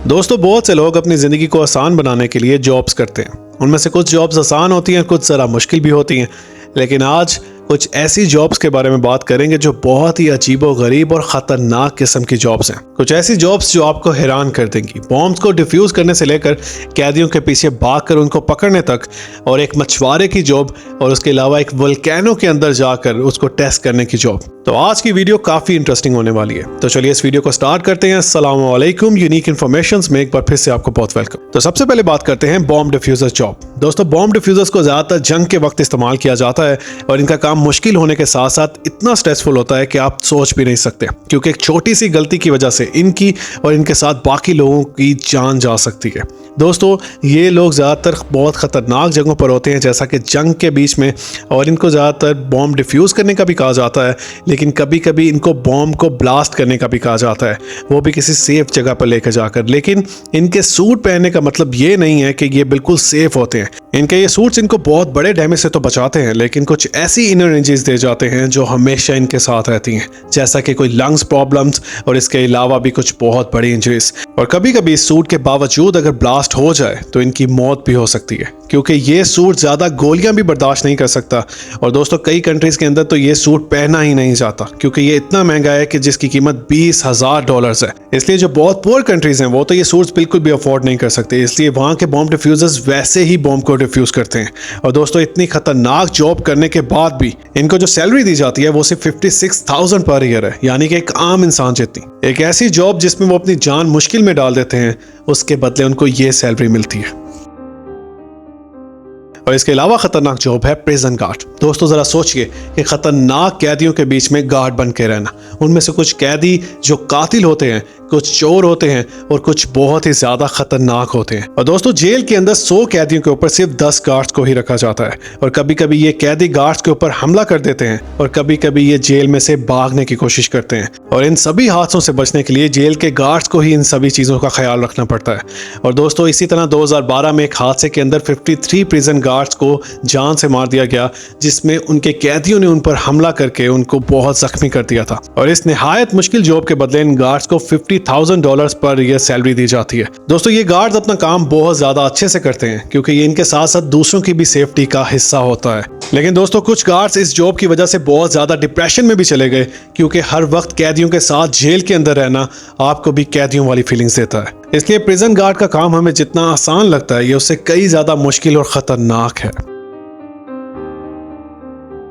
दोस्तों, बहुत से लोग अपनी ज़िंदगी को आसान बनाने के लिए जॉब्स करते हैं। उनमें से कुछ जॉब्स आसान होती हैं, कुछ ज़रा मुश्किल भी होती हैं। लेकिन आज कुछ ऐसी जॉब्स के बारे में बात करेंगे जो बहुत ही अजीबो-गरीब और ख़तरनाक किस्म की जॉब्स हैं। कुछ ऐसी जॉब्स जो आपको हैरान कर देंगी। बॉम्ब्स को डिफ्यूज करने से लेकर कैदियों के पीछे भागकर उनको पकड़ने तक, और एक मछुआरे की जॉब, और उसके अलावा एक वोल्केनो के अंदर जाकर उसको टेस्ट करने की जॉब। तो आज की वीडियो काफ़ी इंटरेस्टिंग होने वाली है। तो चलिए इस वीडियो को स्टार्ट करते हैं। अस्सलाम वालेकुम, यूनिक इन्फॉर्मेशंस में एक बार फिर से आपको बहुत वेलकम। तो सबसे पहले बात करते हैं बॉम्ब डिफ्यूजर जॉब। दोस्तों, बॉम्ब डिफ्यूजर्स को ज़्यादातर जंग के वक्त इस्तेमाल किया जाता है और इनका काम मुश्किल होने के साथ साथ इतना स्ट्रेसफुल होता है कि आप सोच भी नहीं सकते, क्योंकि एक छोटी सी गलती की वजह से इनकी और इनके साथ बाकी लोगों की जान जा सकती है। दोस्तों, ये लोग ज़्यादातर बहुत ख़तरनाक जगहों पर होते हैं, जैसा कि जंग के बीच में, और इनको ज़्यादातर बॉम्ब डिफ्यूज़ करने का भी कहा जाता है, लेकिन कभी कभी इनको बॉम्ब को ब्लास्ट करने का भी कहा जाता है, वो भी किसी सेफ जगह पर लेकर जाकर। लेकिन इनके सूट पहनने का मतलब ये नहीं है कि ये बिल्कुल सेफ होते हैं। इनके ये सूट्स इनको बहुत बड़े डैमेज से तो बचाते हैं, लेकिन कुछ ऐसी इनर एनर्जीज दे जाते हैं जो हमेशा इनके साथ रहती हैं, जैसा कि कोई लंग्स प्रॉब्लम्स और इसके अलावा भी कुछ बहुत बड़ी इंजरीज। और कभी कभी इस सूट के बावजूद अगर ब्लास्ट हो जाए तो इनकी मौत भी हो सकती है, क्योंकि ये सूट ज़्यादा गोलियां भी बर्दाश्त नहीं कर सकता। और दोस्तों, कई कंट्रीज़ के अंदर तो ये सूट पहना ही नहीं जाता, क्योंकि ये इतना महंगा है कि जिसकी कीमत $20,000 है। इसलिए जो बहुत पुअर कंट्रीज़ हैं वो तो ये सूट्स बिल्कुल भी अफोर्ड नहीं कर सकते, इसलिए वहाँ के बॉम्ब डिफ्यूजर्स वैसे ही बॉम्ब को डिफ्यूज करते हैं। और दोस्तों, इतनी खतरनाक जॉब करने के बाद भी इनको जो सैलरी दी जाती है वो सिर्फ 56,000 पर ईयर है, यानी कि एक आम इंसान जितनी। एक ऐसी जॉब जिसमें वो अपनी जान मुश्किल में डाल देते हैं, उसके बदले उनको ये सैलरी मिलती है। और इसके अलावा खतरनाक जॉब है प्रिजन गार्ड। दोस्तों, जरा सोचिए कि खतरनाक कैदियों के बीच में गार्ड बन के रहना। उनमें से कुछ कैदी जो कातिल होते हैं, कुछ चोर होते हैं, और कुछ बहुत ही ज्यादा खतरनाक होते हैं। और दोस्तों, जेल के अंदर 100 कैदियों के ऊपर सिर्फ 10 गार्ड्स को ही रखा जाता है, और कभी कभी ये कैदी गार्ड्स के ऊपर हमला कर देते हैं, और कभी कभी ये जेल में से भागने की कोशिश करते हैं। और इन सभी हादसों से बचने के लिए जेल के गार्ड्स को ही इन सभी चीजों का ख्याल रखना पड़ता है। और दोस्तों, इसी तरह 2012 में एक हादसे के अंदर 53 प्रिजन गार्ड्स को जान से मार दिया गया, जिसमें उनके कैदियों ने उन पर हमला करके उनको बहुत जख्मी कर दिया था। और इस निहायत मुश्किल जॉब के बदले इन गार्ड्स को $50,000 पर ईयर सैलरी दी जाती है। दोस्तों, ये गार्ड्स अपना काम बहुत ज्यादा अच्छे से करते हैं, क्योंकि ये इनके साथ साथ दूसरों की भी सेफ्टी का हिस्सा होता है। लेकिन दोस्तों, कुछ गार्ड्स इस जॉब की वजह से बहुत ज्यादा डिप्रेशन में भी चले गए, क्योंकि हर वक्त कैदियों के साथ जेल के अंदर रहना आपको भी कैदियों वाली फीलिंग्स देता है। इसलिए प्रिजन गार्ड का काम हमें जितना आसान लगता है, ये उससे कई ज्यादा मुश्किल और खतरनाक है।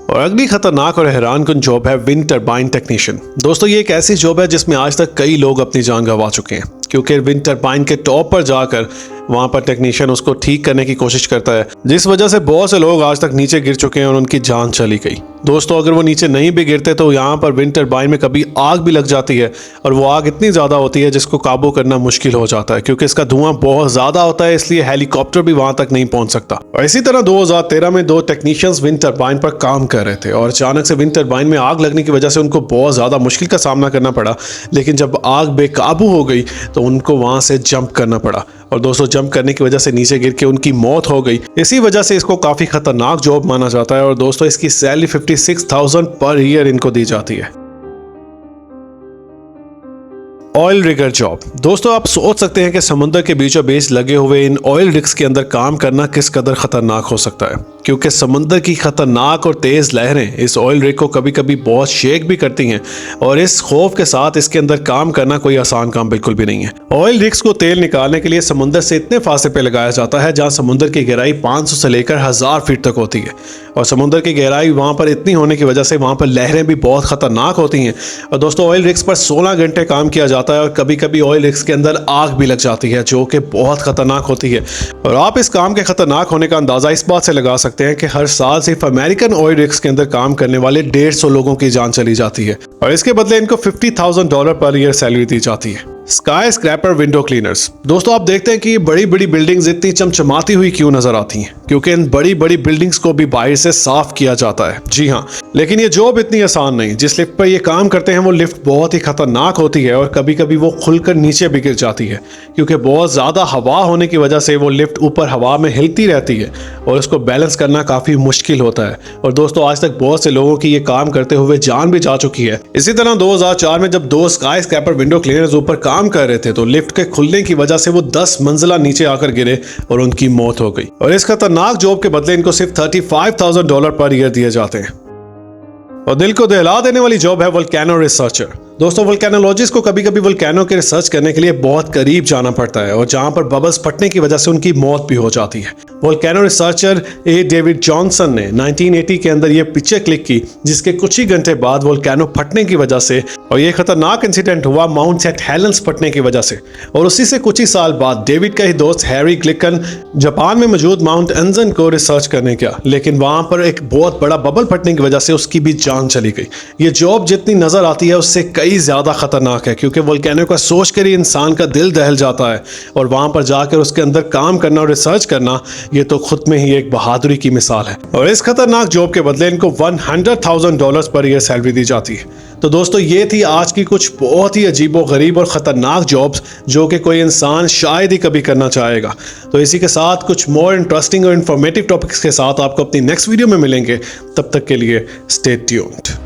और अगली खतरनाक और हैरानकुन जॉब है विंड टरबाइन टेक्नीशियन। दोस्तों, ये एक ऐसी जॉब है जिसमें आज तक कई लोग अपनी जान गंवा चुके हैं, क्योंकि विंड टरबाइन के टॉप पर जाकर वहां पर टेक्नीशियन उसको ठीक करने की कोशिश करता है, जिस वजह से बहुत से लोग आज तक नीचे गिर चुके हैं और उनकी जान चली गई। दोस्तों, अगर वो नीचे नहीं भी गिरते तो यहाँ पर विंड टरबाइन में कभी आग भी लग जाती है, और वो आग इतनी ज़्यादा होती है जिसको काबू करना मुश्किल हो जाता है, क्योंकि इसका धुआं बहुत ज़्यादा होता है, इसलिए हेलीकॉप्टर भी वहां तक नहीं पहुंच सकता। और इसी तरह 2013 में 2 टेक्नीशियंस विंड टरबाइन पर काम कर रहे थे, और अचानक से विंड टरबाइन में आग लगने की वजह से उनको बहुत ज़्यादा मुश्किल का सामना करना पड़ा। लेकिन जब आग बेकाबू हो गई तो उनको वहां से जंप करना पड़ा, और दोस्तों, जंप करने की वजह से नीचे गिर के उनकी मौत हो गई। इसी वजह से इसको काफी खतरनाक जॉब माना जाता है। और दोस्तों, इसकी सैलरी 56,000 पर ईयर इनको दी जाती है। Oil rigger job. दोस्तों, आप सोच सकते हैं कि समुद्र के बीचों बीच लगे हुए इन ऑयल रिग्स के अंदर काम करना किस कदर खतरनाक हो सकता है, क्योंकि समुद्र की खतरनाक और तेज लहरें इस ऑयल रिग को कभी कभी बहुत शेक भी करती हैं, और इस खौफ के साथ इसके अंदर काम करना कोई आसान काम बिल्कुल भी नहीं है। ऑयल रिग्स को तेल निकालने के लिए समुद्र से इतने फासले पे लगाया जाता है जहां समुद्र की गहराई 500 से लेकर 1000 फीट तक होती है, और समुद्र की गहराई वहां पर इतनी होने की वजह से वहां पर लहरें भी बहुत खतरनाक होती हैं। और दोस्तों, ऑयल रिग्स पर 16 घंटे काम किया जाता है, और कभी कभी ऑयल रिग्स के अंदर आग भी लग जाती है, जो कि बहुत खतरनाक होती है। और आप इस काम के खतरनाक होने का अंदाजा इस बात से लगा सकते हैं कि हर साल सिर्फ अमेरिकन ऑयल रिग्स के अंदर काम करने वाले 150 लोगों की जान चली जाती है, और इसके बदले इनको $50,000 पर ईयर सैलरी दी जाती है। Sky scraper window cleaners. दोस्तों, आप देखते हैं कि ये बड़ी बड़ी बिल्डिंग्स इतनी चमचमाती हुई क्यों नजर आती हैं, क्योंकि इन बड़ी बड़ी बिल्डिंग्स को भी बाहर से साफ किया जाता है। जी हाँ, लेकिन ये जॉब इतनी आसान नहीं। जिस लिफ्ट पर ये काम करते हैं वो लिफ्ट बहुत ही खतरनाक होती है, और कभी कभी वो खुलकर नीचे भी गिर जाती है, क्योंकि बहुत ज्यादा हवा होने की वजह से वो लिफ्ट ऊपर हवा में हिलती रहती है, और उसको बैलेंस करना काफी मुश्किल होता है। और दोस्तों, आज तक बहुत से लोगों की ये काम करते हुए जान भी जा चुकी है। इसी तरह 2004 में जब 2 स्काई स्क्रैपर विंडो क्लीनर्स ऊपर काम कर रहे थे तो लिफ्ट के खुलने की वजह से वो 10 मंजिला नीचे आकर गिरे और उनकी मौत हो गई। और इस खतरनाक जॉब के बदले इनको सिर्फ $35,000 पर ईयर दिए जाते हैं। और दिल को दहला देने वाली जॉब है वोल्केनो रिसर्चर। दोस्तों, वोल्केनोलॉजिस्ट को कभी कभी वोल्केनो के रिसर्च करने के लिए बहुत करीब जाना पड़ता है और जहां पर बबल्स फटने की वजह से उनकी मौत भी हो जाती है। वोल्केनो रिसर्चर ए डेविड जॉनसन ने 1980 के अंदर ये पिक्चर क्लिक की जिसके कुछ ही घंटे बाद वोल्केनो फटने की वजह से, और ये खतरनाक इंसिडेंट हुआ माउंट सेंट हेलेंस फटने की वजह से। और उसी से कुछ ही साल बाद डेविड का ही दोस्त हैरी ग्लिकन जापान में मौजूद माउंट एंजन को रिसर्च करने गया, लेकिन वहां पर एक बहुत बड़ा बबल फटने की वजह से उसकी भी जान चली गई। ये जॉब जितनी नजर आती है उससे कई ज्यादा खतरनाक है, क्योंकि वोल्केनो का सोच कर ही इंसान का दिल दहल जाता है और वहां पर जाकर उसके अंदर काम करना और रिसर्च करना, ये तो खुद में ही एक बहादुरी की मिसाल है। और इस खतरनाक जॉब के बदले इनको $100,000 पर ईयर सैलरी दी जाती है। तो दोस्तों, ये थी आज की कुछ बहुत ही अजीबो गरीब और खतरनाक जॉब्स जो कि कोई इंसान शायद ही कभी करना चाहेगा। तो इसी के साथ कुछ मोर इंटरेस्टिंग और इन्फॉर्मेटिव टॉपिक्स के साथ आपको अपनी नेक्स्ट वीडियो में मिलेंगे। तब तक के लिए स्टे ट्यून्ड।